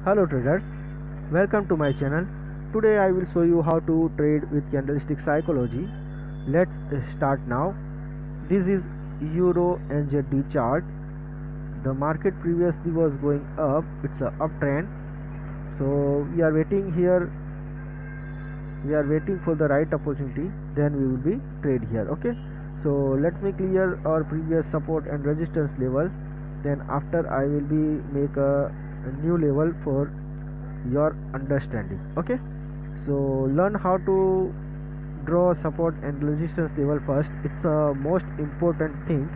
Hello traders, welcome to my channel. Today I will show you how to trade with candlestick psychology. Let's start now. This is Euro NZD chart. The market previously was going up, it's a uptrend. So we are waiting here, we are waiting for the right opportunity, then we will be trade here. Okay, so let me clear our previous support and resistance level, then after I will be make a new level for your understanding. Okay, so learn how to draw support and resistance level first. It's a most important thing.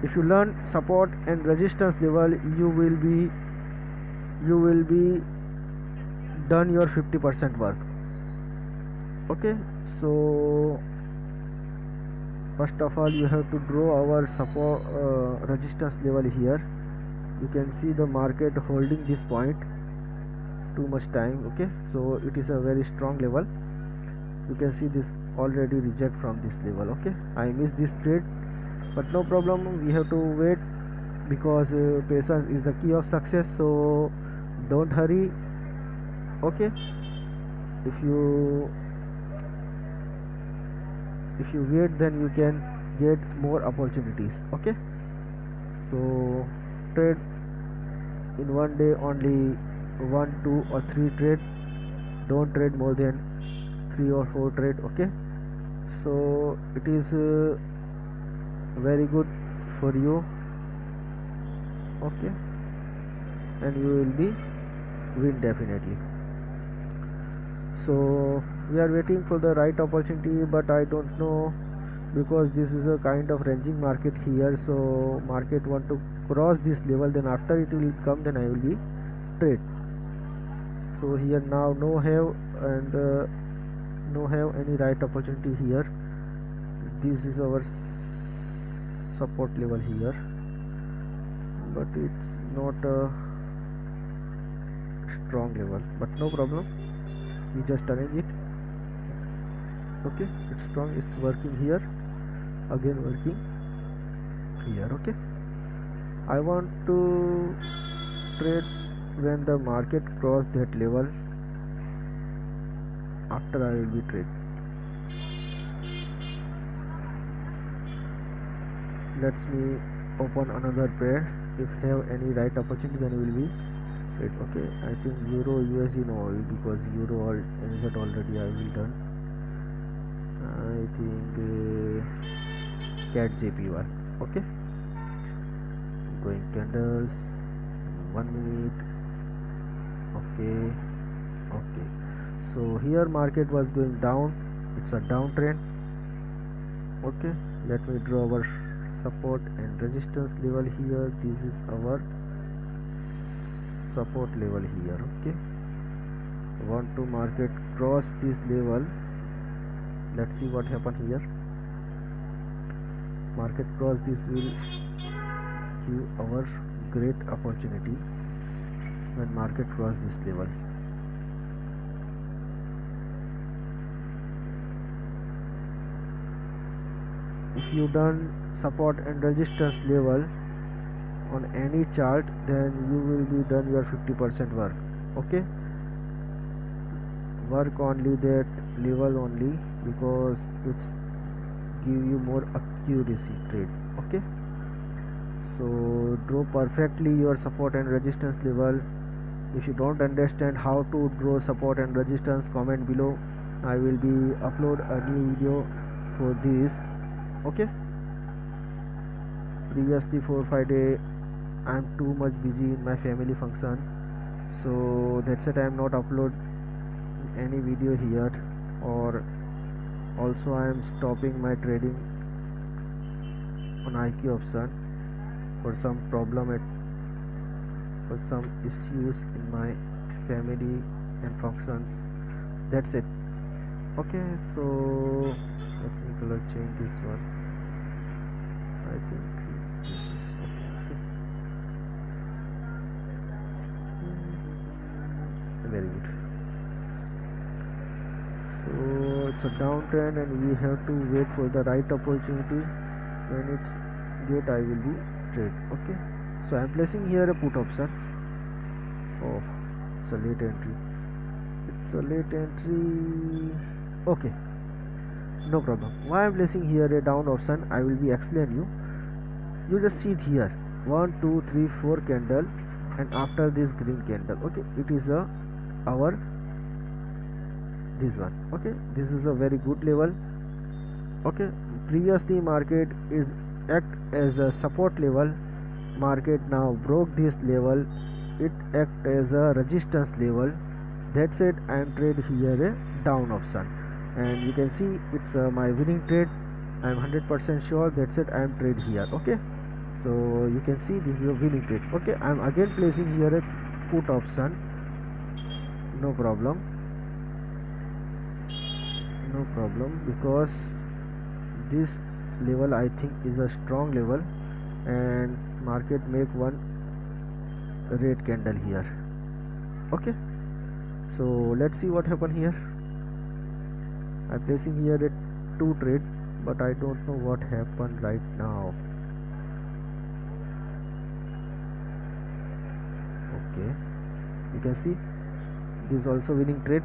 If you learn support and resistance level, you will be done your 50% work. Okay, so first of all you have to draw our support resistance level here. You can see the market holding this point too much time. Okay, so it is a very strong level. You can see this already reject from this level. Okay, I missed this trade, but no problem, we have to wait because patience is the key of success, so don't hurry. Okay, if you wait, then you can get more opportunities. Okay, so trade in one day only 1, 2 or 3 trade. Don't trade more than 3 or 4 trade. Okay, so it is very good for you. Okay, and you will be win definitely. So we are waiting for the right opportunity, but I don't know, because this is a kind of ranging market here. So market want to cross this level, then after it will come, then I will be trade. So here now no have, and no have any right opportunity here. This is our support level here, but it's not a strong level, but no problem, we just arrange it. Okay, it's strong, it's working here, again working here. Okay, I want to trade when the market cross that level, after I will be trade. Let's me open another pair. If have any right opportunity, then will be trade. Okay, I think Euro USD no, because Euro all NZ already I will done. I think CAD JPY. Okay, going candles, 1 minute. Okay, okay, so here market was going down, it's a downtrend. Okay, let me draw our support and resistance level here. This is our support level here. Okay, want to market cross this level. Let's see what happen here. Market cross this will give our great opportunity when market cross this level. If you done support and resistance level on any chart, then you will be done your 50% work. Okay, work only that level only, because it's give you more accuracy trade. Okay, so draw perfectly your support and resistance level. If you don't understand how to draw support and resistance, comment below, I will be upload a new video for this. Okay, previously 4-5 days I am too much busy in my family function, so that's why I am not upload any video here, or also I am stopping my trading on IQ option for some problem for some issues in my family and functions. That's it. Okay, so let me color change this one. I think this is okay. Very good. So it's a downtrend and we have to wait for the right opportunity. When it's get, I will be trade. Okay, so I am placing here a put option of it's a late entry. It's a late entry. Okay, no problem. Why I'm placing here a down option, I will be explain you. You just see it here, 1 2 3 4 candle, and after this green candle. Okay, it is our this one. Okay, this is a very good level. Okay, previously market is act as a support level. Market now broke this level, it act as a resistance level. That's it. I am trade here a down option, and you can see it's my winning trade. I am 100% sure. That's it. I am trade here. Okay, so you can see this is a winning trade. Okay, I am again placing here a put option. No problem, no problem, because this level I think is a strong level, and market make one red candle here. Okay, so let's see what happen here. I'm placing here a 2 trade, but I don't know what happened right now. Okay, you can see this is also winning trade.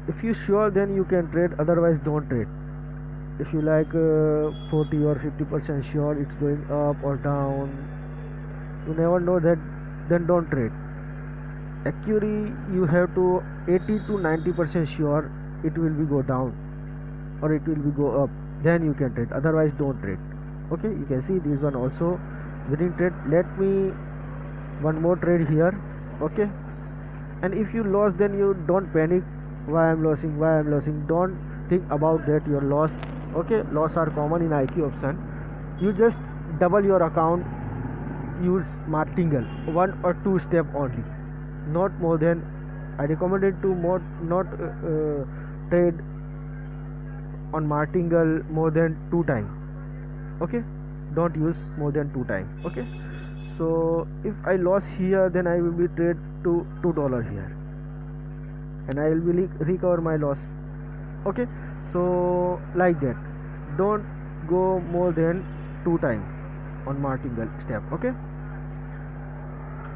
If you sure, then you can trade, otherwise don't trade. If you like 40 or 50% sure it's going up or down, you never know that, then don't trade. Actually you have to 80 to 90% sure it will be go down or it will be go up, then you can trade, otherwise don't trade. Okay, you can see this one also winning trade. Let me one more trade here. Okay, and if you lost, then you don't panic, why I'm losing, why I'm losing. Don't think about that, your loss. Okay, loss are common in IQ option. You just double your account, use martingale 1 or 2 step only, not more than. I recommended to more not trade on martingale more than 2 times. Okay, don't use more than 2 times. Okay, so if I lost here, then I will be trade to $2 here, and I will be recover my loss. Okay, so like that, don't go more than 2 times on martingale step. Okay,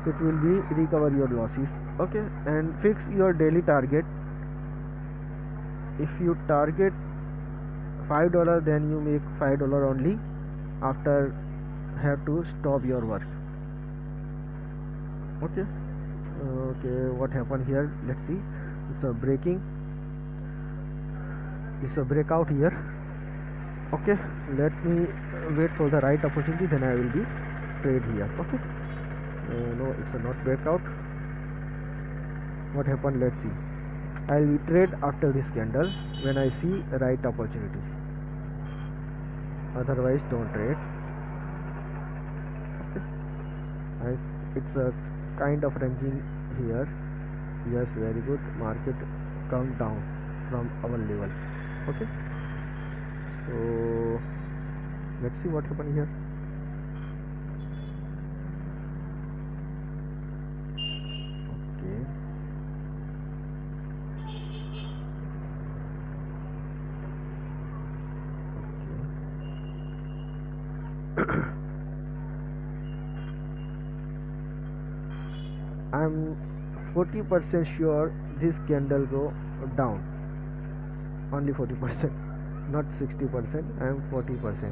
it will be recover your losses. Okay, and fix your daily target. If you target $5, then you make $5 only. After, have to stop your work. Okay, what happened here, let's see. It's a breaking, it's a breakout here. Okay, let me wait for the right opportunity, then I will be trade here. Okay, no, it's a not breakout. What happened, let's see. I will trade after this candle when I see right opportunity, otherwise don't trade. Okay, it's a kind of ranging here. Yes, very good. Market come down from our level. Okay, so let's see what happened here. Okay. I'm 40% sure this candle go down, only 40%, not 60%. I am 40%.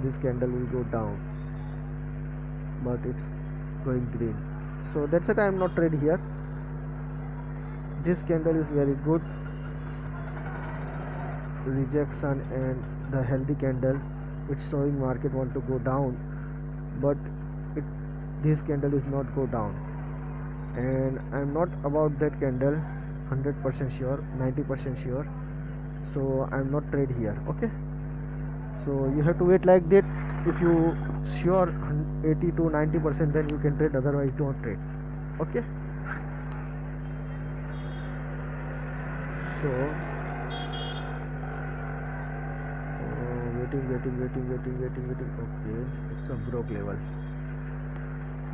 This candle will go down, but it's going green, so that's it. I am not trade here. This candle is very good rejection and the healthy candle. It's showing market want to go down, but this candle is not go down, and I'm not about that candle 100% sure, 90% sure, so I'm not trade here. Okay, so you have to wait like that. If you sure 80 to 90%, then you can trade, otherwise don't trade. Okay, so waiting. Okay,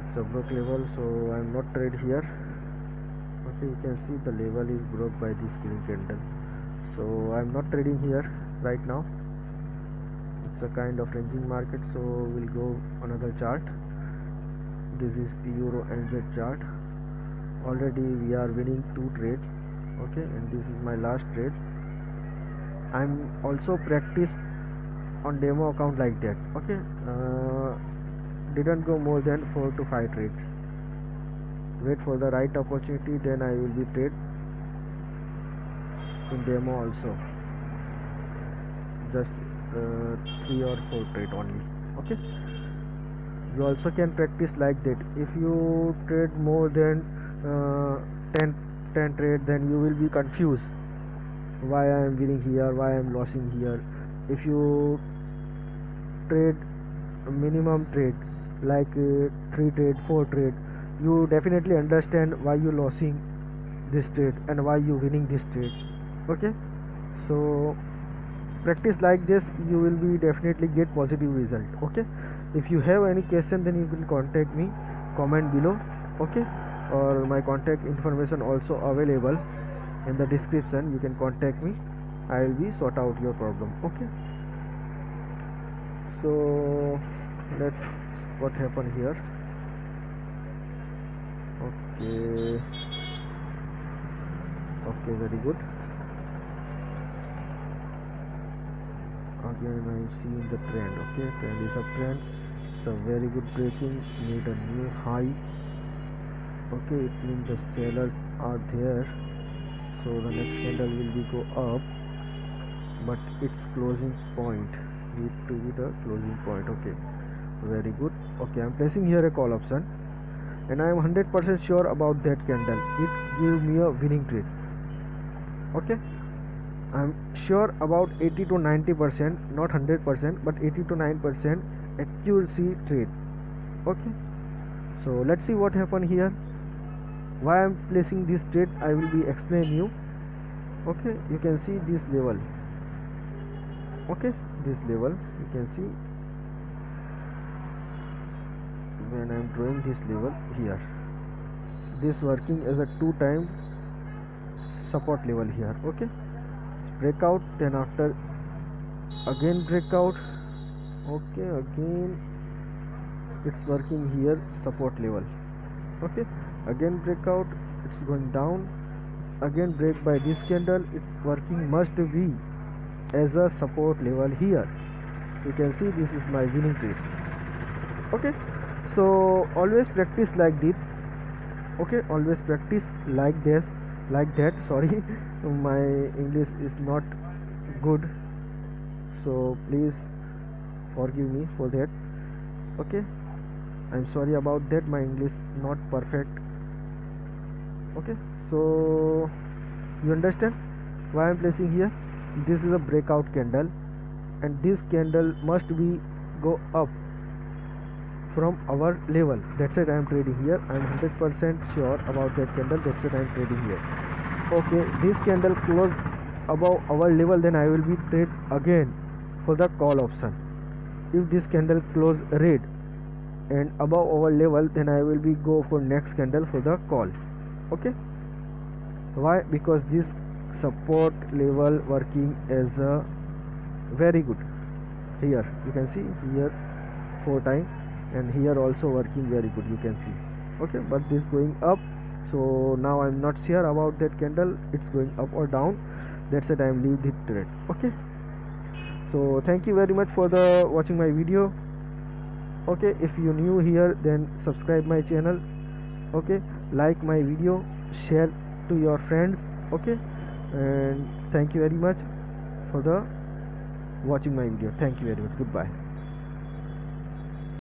it's a broke level, so I'm not trade here. Okay, you can see the level is broke by this green candle, so I'm not trading here right now. It's a kind of ranging market, so we'll go another chart. this is Euro NZ chart. Already we are winning 2 trades. Okay, and this is my last trade. I'm also practice on demo account like that. Okay, didn't go more than 4 to 5 trades. Wait for the right opportunity, then I will be trade in demo also. Just 3 or 4 trade only. Okay, you also can practice like that. If you trade more than 10 trade, then you will be confused why I am winning here, why I am losing here. If you trade minimum trade like 3 trade, 4 trade, you definitely understand why you losing this trade and why you winning this trade. Okay, so practice like this, you will be definitely get positive result. Okay, if you have any question, then you can contact me, comment below. Okay, or my contact information also available in the description. You can contact me, I will be sort out your problem. Okay, so let's what happened here. Okay, very good. Again I am seeing the trend. Okay, trend is uptrend. It's a very good breaking, made a new high. Okay, it means the sellers are there, so the next candle will be go up, but its closing point need to be the closing point. Okay, very good. Okay, I'm placing here a call option, and I am 100% sure about that candle. It give me a winning trade. Okay, I'm sure about 80 to 90%, not 100%, but 80 to 9% accuracy trade. Okay, so let's see what happened here. Why I'm placing this trade, I will be explain you. Okay, you can see this level. Okay, this level you can see when I'm drawing this level here. This working as a 2 time support level here. Okay, breakout, then after again breakout. Okay, again it's working here support level. Okay, again breakout, it's going down, again break by this candle, it's working must be as a support level here. You can see this is my winning trade. Okay, so always practice like this. Okay, always practice like this, like that. Sorry, my English is not good, so please forgive me for that. Okay, I'm sorry about that, my English not perfect. Okay, so you understand why I'm placing here. This is a breakout candle, and this candle must be go up from our level. That's it, I am trading here. I'm 100% sure about that candle. That's it, I am trading here. Okay, this candle close above our level, then I will be trade again for the call option. If this candle close red and above our level, then I will be go for next candle for the call. Okay, why? Because this support level working as a very good. Here you can see here 4 times, and here also working very good, you can see. Okay, but this going up, so now I'm not sure about that candle, it's going up or down. That's it, I'm leave the trade. Okay, so thank you very much for the watching my video. Okay, if you new here, then subscribe my channel. Okay, like my video, share to your friends. Okay, and thank you very much for the watching my video. Thank you very much. Goodbye.